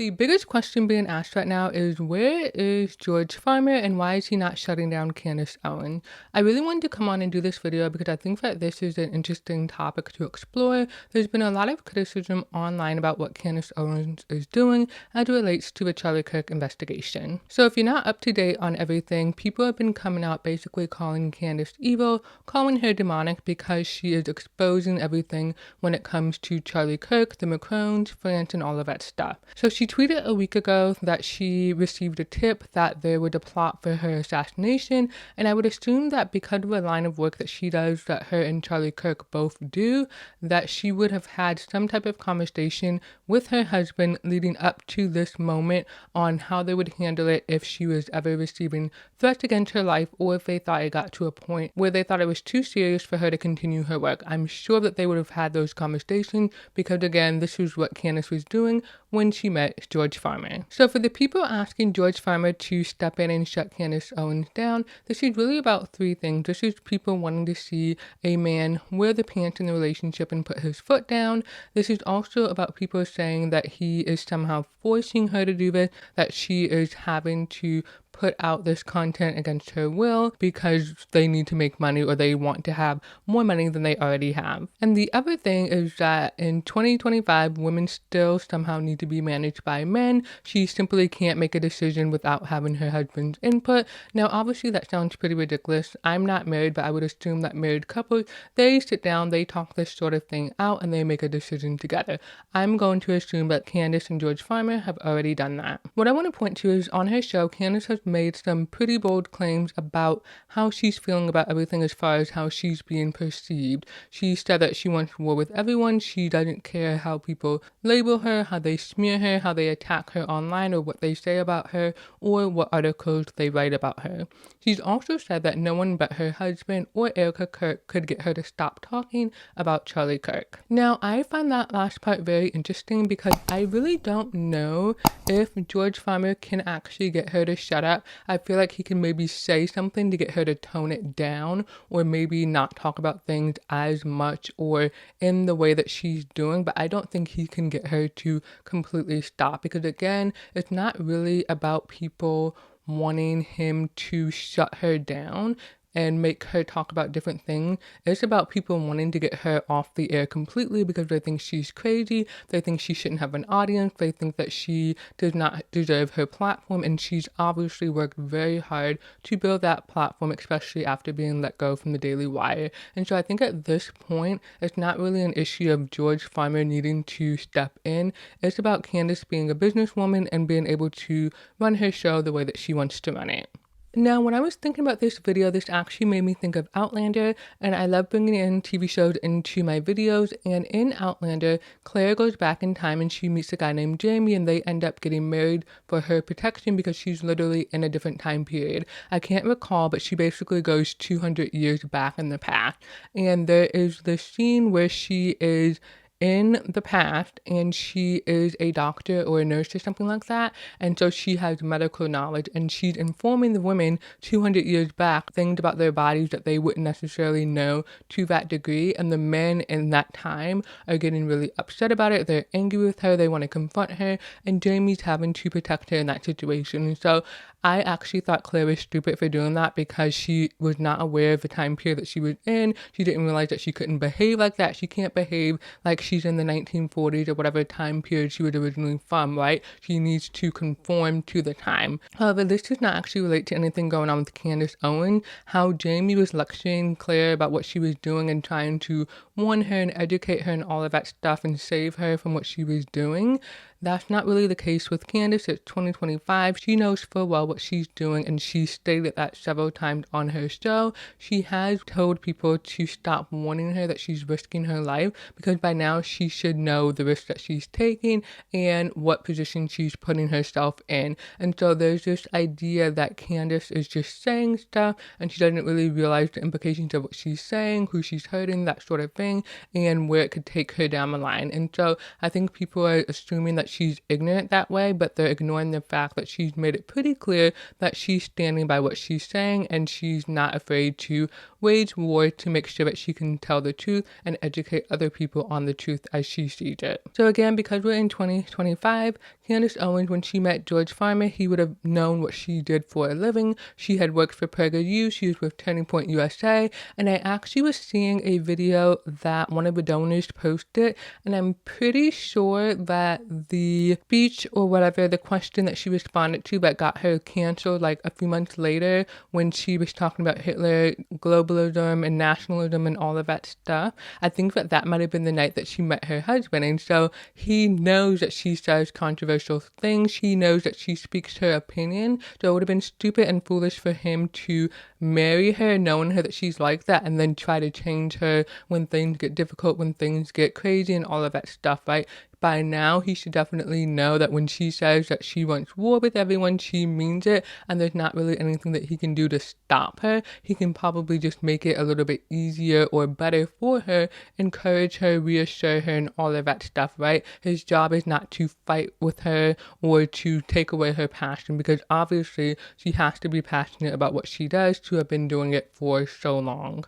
The biggest question being asked right now is where is George Farmer and why is he not shutting down Candace Owens? I really wanted to come on and do this video because I think that this is an interesting topic to explore. There's been a lot of criticism online about what Candace Owens is doing as it relates to the Charlie Kirk investigation. So if you're not up to date on everything, people have been coming out basically calling Candace evil, calling her demonic because she is exposing everything when it comes to Charlie Kirk, the Macrones, France, and all of that stuff. So she tweeted a week ago that she received a tip that there was a plot for her assassination, and I would assume that because of the line of work that she does, that her and Charlie Kirk both do, that she would have had some type of conversation with her husband leading up to this moment on how they would handle it if she was ever receiving threats against her life, or if they thought it got to a point where they thought it was too serious for her to continue her work. I'm sure that they would have had those conversations because, again, this is what Candace was doing when she met George Farmer. So for the people asking George Farmer to step in and shut Candace Owens down, this is really about three things. This is people wanting to see a man wear the pants in the relationship and put his foot down. This is also about people saying that he is somehow forcing her to do this, that she is having to put out this content against her will because they need to make money or they want to have more money than they already have. And the other thing is that in 2025, women still somehow need to be managed by men. She simply can't make a decision without having her husband's input. Now, obviously that sounds pretty ridiculous. I'm not married, but I would assume that married couples, they sit down, they talk this sort of thing out, and they make a decision together. I'm going to assume that Candace and George Farmer have already done that. What I want to point to is on her show, Candace has made some pretty bold claims about how she's feeling about everything as far as how she's being perceived. She said that she wants war with everyone. She doesn't care how people label her, how they smear her, how they attack her online, or what they say about her, or what articles they write about her. She's also said that no one but her husband or Erica Kirk could get her to stop talking about Charlie Kirk. Now, I find that last part very interesting because I really don't know if George Farmer can actually get her to shut up. I feel like he can maybe say something to get her to tone it down, or maybe not talk about things as much or in the way that she's doing, but I don't think he can get her to completely stop because, again, it's not really about people wanting him to shut her down and make her talk about different things. It's about people wanting to get her off the air completely because they think she's crazy, they think she shouldn't have an audience, they think that she does not deserve her platform, and she's obviously worked very hard to build that platform, especially after being let go from the Daily Wire. And so I think at this point, it's not really an issue of George Farmer needing to step in. It's about Candace being a businesswoman and being able to run her show the way that she wants to run it. Now, when I was thinking about this video, this actually made me think of Outlander, and I love bringing in TV shows into my videos. And in Outlander, Claire goes back in time and she meets a guy named Jamie, and they end up getting married for her protection because she's literally in a different time period. I can't recall, but she basically goes 200 years back in the past. And there is this scene where she is in the past and she is a doctor or a nurse or something like that, and so she has medical knowledge and she's informing the women 200 years back things about their bodies that they wouldn't necessarily know to that degree, and the men in that time are getting really upset about it. They're angry with her, they want to confront her, and Jamie's having to protect her in that situation. And so I actually thought Claire was stupid for doing that because she was not aware of the time period that she was in. She didn't realize that she couldn't behave like that. She can't behave like she's in the 1940s or whatever time period she was originally from, right? She needs to conform to the time. However, this does not actually relate to anything going on with Candace Owens. How Jamie was lecturing Claire about what she was doing and trying to warn her and educate her and all of that stuff and save her from what she was doing. That's not really the case with Candace. It's 2025. She knows full well what she's doing, and she stated that several times on her show. She has told people to stop warning her that she's risking her life because by now she should know the risk that she's taking and what position she's putting herself in. And so there's this idea that Candace is just saying stuff and she doesn't really realize the implications of what she's saying, who she's hurting, that sort of thing, and where it could take her down the line. And so I think people are assuming that she's ignorant that way, but they're ignoring the fact that she's made it pretty clear that she's standing by what she's saying and she's not afraid to wage war to make sure that she can tell the truth and educate other people on the truth as she sees it. So again, because we're in 2025, Candace Owens, when she met George Farmer, he would have known what she did for a living. She had worked for PragerU, she was with Turning Point USA, and I actually was seeing a video that one of the donors posted, and I'm pretty sure that the speech or whatever, the question that she responded to that got her canceled like a few months later when she was talking about Hitler, globalism, and nationalism and all of that stuff, I think that that might have been the night that she met her husband. And so he knows that she says controversial things. He knows that she speaks her opinion. So it would have been stupid and foolish for him to marry her, knowing her that she's like that, and then try to change her when things get difficult, when things get crazy and all of that stuff, right? By now, he should definitely know that when she says that she wants war with everyone, she means it, and there's not really anything that he can do to stop her. He can probably just make it a little bit easier or better for her, encourage her, reassure her, and all of that stuff, right? His job is not to fight with her or to take away her passion, because obviously she has to be passionate about what she does to have been doing it for so long.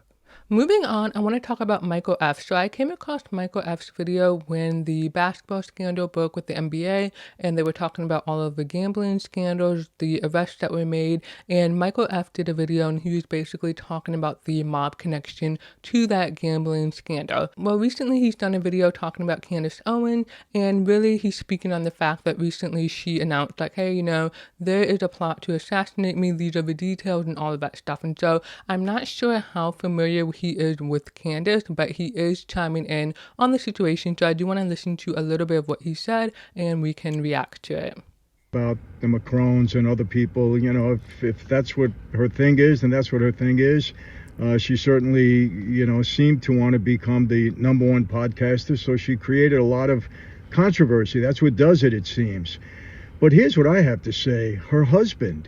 Moving on, I want to talk about Michael F. So I came across Michael F.'s video when the basketball scandal broke with the NBA, and they were talking about all of the gambling scandals, the arrests that were made, and Michael F. did a video and he was basically talking about the mob connection to that gambling scandal. Well, recently he's done a video talking about Candace Owens, and really he's speaking on the fact that recently she announced like, hey, there is a plot to assassinate me, these are the details and all of that stuff. And so I'm not sure how familiar he is with Candace, but he is chiming in on the situation. So I do want to listen to a little bit of what he said and we can react to it. About the Macrons and other people, if that's what her thing is, then that's what her thing is. She certainly, seemed to want to become the #1 podcaster, so she created a lot of controversy. That's what does it seems. But here's what I have to say. Her husband,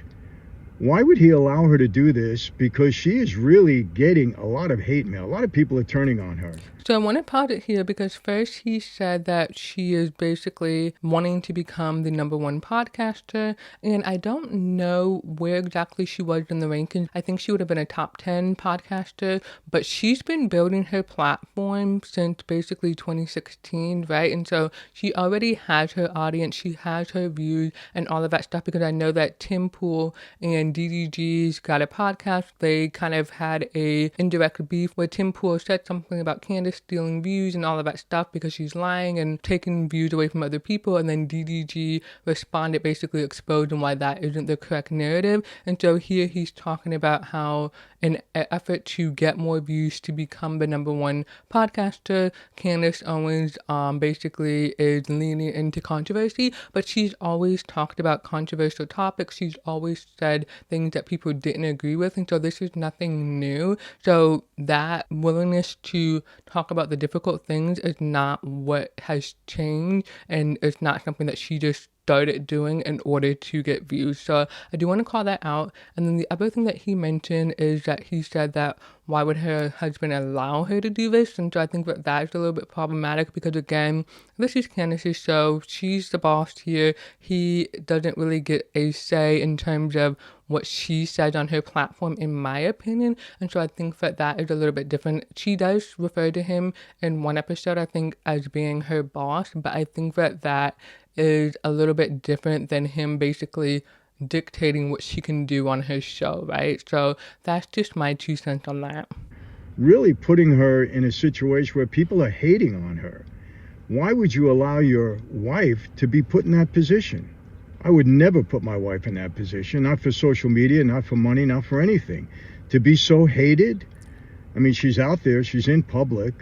why would he allow her to do this? Because she is really getting a lot of hate mail. A lot of people are turning on her. So I want to pause it here because first he said that she is basically wanting to become the #1 podcaster, and I don't know where exactly she was in the rankings. I think she would have been a top 10 podcaster, but she's been building her platform since basically 2016, right? And so she already has her audience, she has her views and all of that stuff, because I know that Tim Pool and DDG's got a podcast. They kind of had a indirect beef where Tim Pool said something about Candace stealing views and all of that stuff because she's lying and taking views away from other people, and then DDG responded basically exposing why that isn't the correct narrative. And so here he's talking about how in an effort to get more views to become the #1 podcaster, Candace Owens basically is leaning into controversy, but she's always talked about controversial topics. She's always said things that people didn't agree with, and so this is nothing new. So that willingness to talk about the difficult things is not what has changed, and it's not something that she just started doing in order to get views. So I do want to call that out. And then the other thing that he mentioned is that he said that why would her husband allow her to do this? And so I think that that's a little bit problematic because, again, this is Candace's show. She's the boss here. He doesn't really get a say in terms of what she says on her platform, in my opinion. And so I think that that is a little bit different. She does refer to him in one episode, I think, as being her boss, but I think that that is a little bit different than him basically dictating what she can do on her show, right? So that's just my 2 cents on that. Really putting her in a situation where people are hating on her. Why would you allow your wife to be put in that position? I would never put my wife in that position, not for social media, not for money, not for anything. To be so hated. I mean, she's out there, she's in public.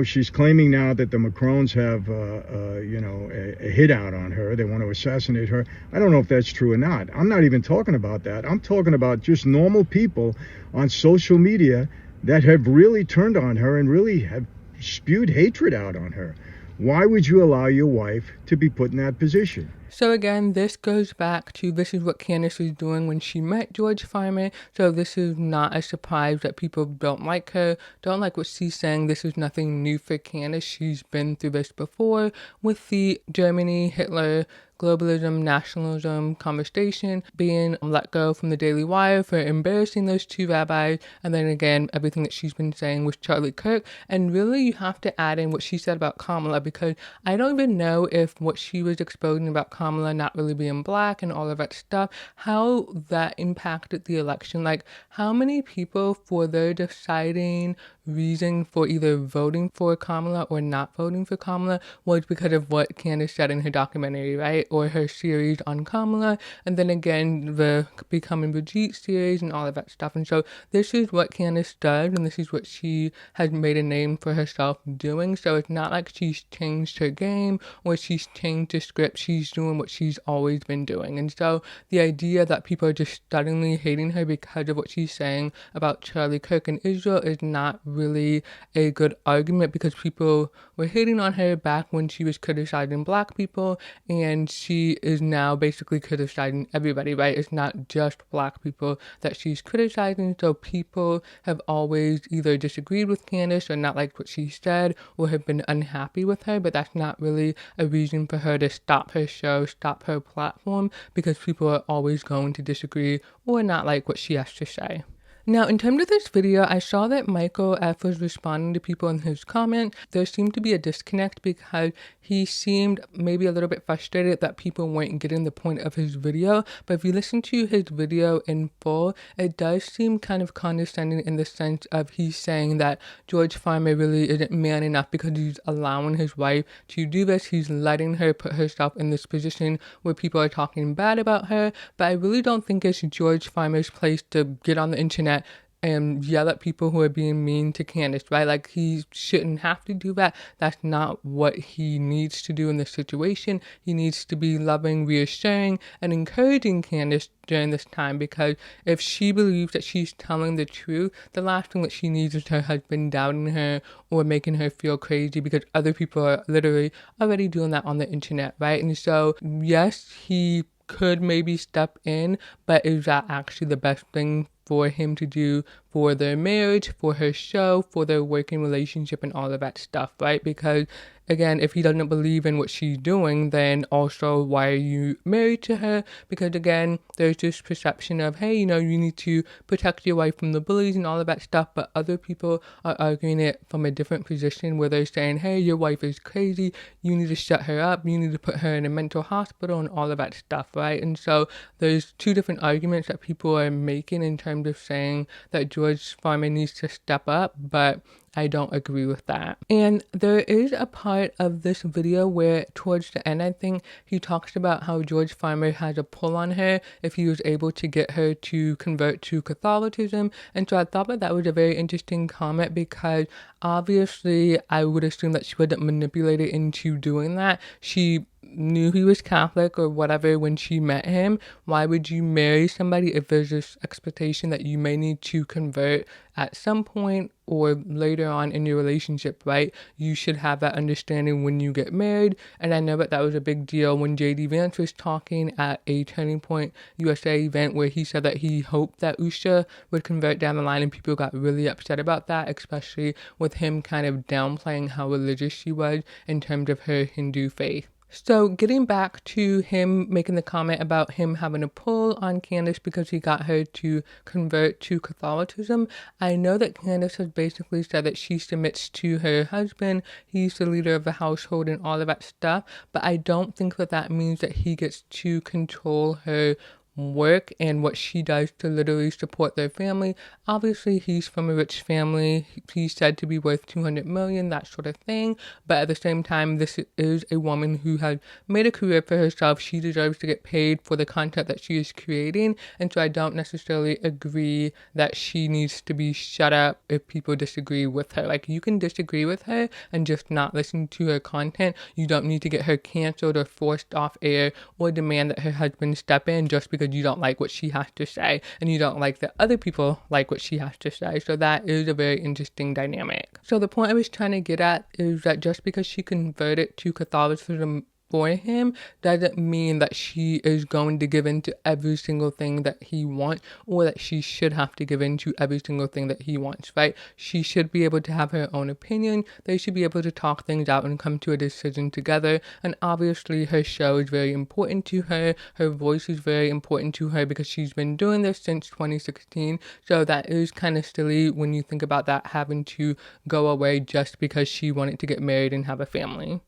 She's claiming now that the Macrons have, a hit out on her. They want to assassinate her. I don't know if that's true or not. I'm not even talking about that. I'm talking about just normal people on social media that have really turned on her and really have spewed hatred out on her. Why would you allow your wife to be put in that position? So again, this goes back to this is what Candace was doing when she met George Farmer. So this is not a surprise that people don't like her, don't like what she's saying. This is nothing new for Candace. She's been through this before with the Germany, Hitler, globalism, nationalism conversation, being let go from the Daily Wire for embarrassing those 2 rabbis, and then again, everything that she's been saying with Charlie Kirk. And really, you have to add in what she said about Kamala, because I don't even know if what she was exposing about Kamala not really being black and all of that stuff, how that impacted the election. Like, how many people, for their deciding reason for either voting for Kamala or not voting for Kamala, was because of what Candace said in her documentary, right? Or her series on Kamala, and then again, the Becoming Brigitte series and all of that stuff. And so this is what Candace does, and this is what she has made a name for herself doing. So it's not like she's changed her game or she's changed the script. She's doing what she's always been doing. And so the idea that people are just suddenly hating her because of what she's saying about Charlie Kirk and Israel is not really a good argument, because people were hating on her back when she was criticizing black people, and she is now basically criticizing everybody, right? It's not just black people that she's criticizing. So people have always either disagreed with Candace or not liked what she said or have been unhappy with her, but that's not really a reason for her to stop her show, stop her platform, because people are always going to disagree or not like what she has to say. Now, in terms of this video, I saw that Michael F. was responding to people in his comment. There seemed to be a disconnect because he seemed maybe a little bit frustrated that people weren't getting the point of his video. But if you listen to his video in full, it does seem kind of condescending in the sense of he's saying that George Farmer really isn't man enough because he's allowing his wife to do this. He's letting her put herself in this position where people are talking bad about her. But I really don't think it's George Farmer's place to get on the internet and yell at people who are being mean to Candace, right? Like, he shouldn't have to do that. That's not what he needs to do in this situation. He needs to be loving, reassuring, and encouraging Candace during this time, because if she believes that she's telling the truth, the last thing that she needs is her husband doubting her or making her feel crazy, because other people are literally already doing that on the internet, right? And so, yes, he could maybe step in, but is that actually the best thing for him to do for their marriage, for her show, for their working relationship, and all of that stuff, right? Because again, if he doesn't believe in what she's doing, then also why are you married to her? Because again, there's this perception of, hey, you need to protect your wife from the bullies and all of that stuff, but other people are arguing it from a different position where they're saying, hey, your wife is crazy, you need to shut her up, you need to put her in a mental hospital and all of that stuff, right? And so there's two different arguments that people are making in terms of saying that George Farmer needs to step up, but I don't agree with that. And there is a part of this video where towards the end, I think he talks about how George Farmer has a pull on her if he was able to get her to convert to Catholicism. And so I thought that was a very interesting comment, because obviously I would assume that she wasn't manipulated into doing that. She knew he was Catholic or whatever when she met him. Why would you marry somebody if there's this expectation that you may need to convert at some point or later on in your relationship, right? You should have that understanding when you get married. And I know that was a big deal when JD Vance was talking at a Turning Point USA event, where he said that he hoped that Usha would convert down the line, and people got really upset about that, especially with him kind of downplaying how religious she was in terms of her Hindu faith. So getting back to him making the comment about him having a pull on Candace because he got her to convert to Catholicism, I know that Candace has basically said that she submits to her husband, he's the leader of the household and all of that stuff, but I don't think that means that he gets to control her work and what she does to literally support their family. Obviously, he's from a rich family. He's said to be worth 200 million, that sort of thing. But at the same time, this is a woman who has made a career for herself. She deserves to get paid for the content that she is creating. And so I don't necessarily agree that she needs to be shut up if people disagree with her. Like, you can disagree with her and just not listen to her content. You don't need to get her canceled or forced off air or demand that her husband step in just because you don't like what she has to say and you don't like that other people like what she has to say. So that is a very interesting dynamic. So the point I was trying to get at is that just because she converted to Catholicism for him doesn't mean that she is going to give in to every single thing that he wants, or that she should have to give in to every single thing that he wants, right? She should be able to have her own opinion. They should be able to talk things out and come to a decision together. And obviously her show is very important to her. Her voice is very important to her because she's been doing this since 2016. So that is kind of silly when you think about that having to go away just because she wanted to get married and have a family.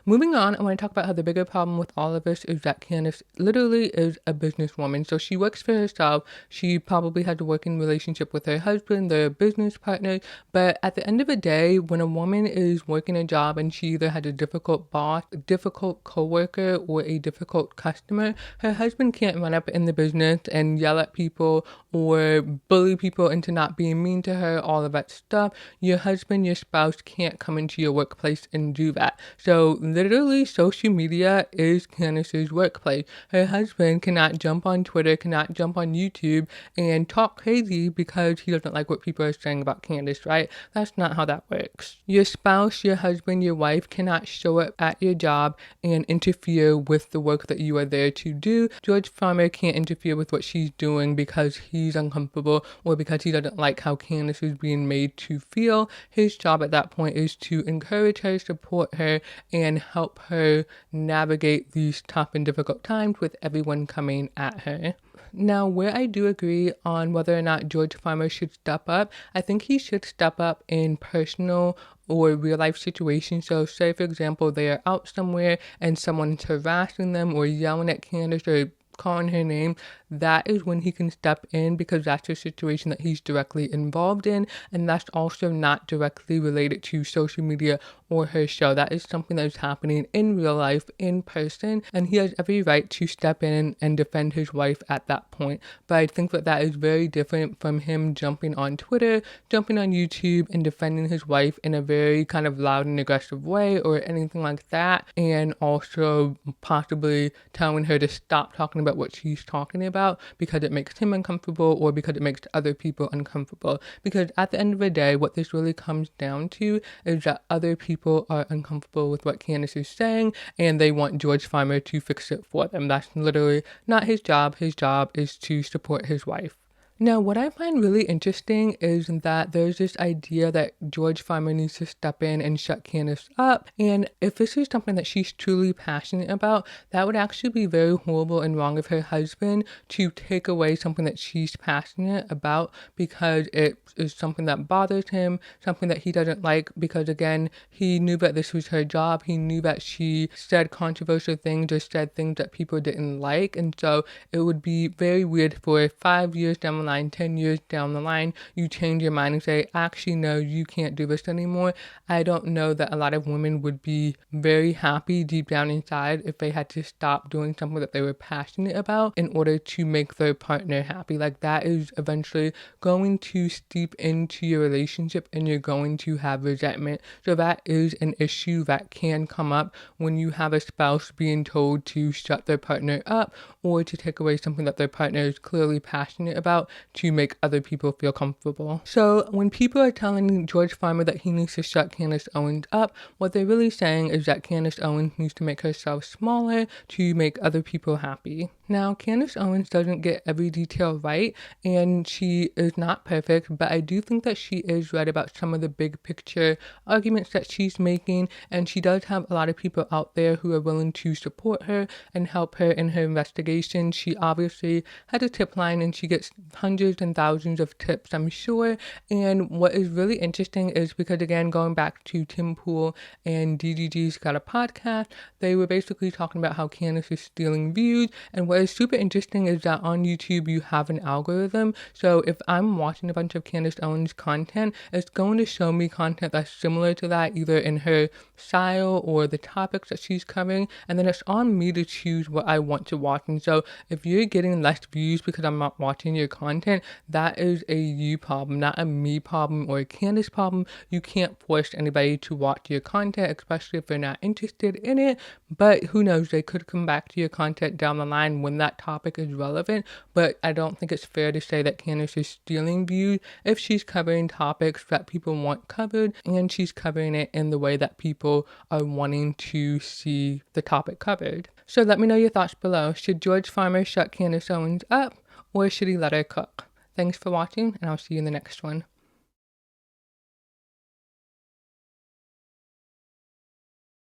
Moving on, I want to talk about how the bigger problem with all of this is that Candace literally is a businesswoman. So she works for herself. She probably has a working relationship with her husband. They're business partners. But at the end of the day, when a woman is working a job and she either has a difficult boss, a difficult coworker, or a difficult customer, her husband can't run up in the business and yell at people or bully people into not being mean to her, all of that stuff. Your husband, your spouse can't come into your workplace and do that. So literally social media is Candace's workplace. Her husband cannot jump on Twitter, cannot jump on YouTube and talk crazy because he doesn't like what people are saying about Candace, right? That's not how that works. Your spouse, your husband, your wife cannot show up at your job and interfere with the work that you are there to do. George Farmer can't interfere with what she's doing because he's uncomfortable or because he doesn't like how Candace is being made to feel. His job at that point is to encourage her, support her, and help her navigate these tough and difficult times with everyone coming at her. Now, where I do agree on whether or not George Farmer should step up, I think he should step up in personal or real life situations. So say, for example, they are out somewhere and someone's harassing them or yelling at Candace or calling her name. That is when he can step in because that's a situation that he's directly involved in, and that's also not directly related to social media or her show. That is something that is happening in real life, in person, and he has every right to step in and defend his wife at that point. But I think that that is very different from him jumping on Twitter, jumping on YouTube, and defending his wife in a very kind of loud and aggressive way or anything like that, and also possibly telling her to stop talking about what she's talking about because it makes him uncomfortable or because it makes other people uncomfortable. Because at the end of the day, what this really comes down to is that other people are uncomfortable with what Candace is saying and they want George Farmer to fix it for them. That's literally not his job. His job is to support his wife. Now, what I find really interesting is that there's this idea that George Farmer needs to step in and shut Candace up. And if this is something that she's truly passionate about, that would actually be very horrible and wrong of her husband to take away something that she's passionate about because it is something that bothers him, something that he doesn't like because, again, he knew that this was her job. He knew that she said controversial things or said things that people didn't like. And so it would be very weird for 5 years down the line, 10 years down the line, you change your mind and say, actually, no, you can't do this anymore. I don't know that a lot of women would be very happy deep down inside if they had to stop doing something that they were passionate about in order to make their partner happy. Like, that is eventually going to steep into your relationship and you're going to have resentment. So that is an issue that can come up when you have a spouse being told to shut their partner up or to take away something that their partner is clearly passionate about to make other people feel comfortable. So when people are telling George Farmer that he needs to shut Candace Owens up, what they're really saying is that Candace Owens needs to make herself smaller to make other people happy. Now, Candace Owens doesn't get every detail right, and she is not perfect, but I do think that she is right about some of the big picture arguments that she's making, and she does have a lot of people out there who are willing to support her and help her in her investigation. She obviously has a tip line, and she gets hundreds and thousands of tips, I'm sure, and what is really interesting is because, again, going back to Tim Pool and DDG's Got a Podcast, they were basically talking about how Candace is stealing views, and what is super interesting is that on YouTube you have an algorithm. So if I'm watching a bunch of Candace Owens content, it's going to show me content that's similar to that, either in her style or the topics that she's covering, and then it's on me to choose what I want to watch. And so if you're getting less views because I'm not watching your content, that is a you problem, not a me problem or a Candace problem. You can't force anybody to watch your content, especially if they're not interested in it. But who knows, they could come back to your content down the line when that topic is relevant. But I don't think it's fair to say that Candace is stealing views if she's covering topics that people want covered and she's covering it in the way that people are wanting to see the topic covered. So let me know your thoughts below. Should George Farmer shut Candace Owens up or should he let her cook? Thanks for watching, and I'll see you in the next one.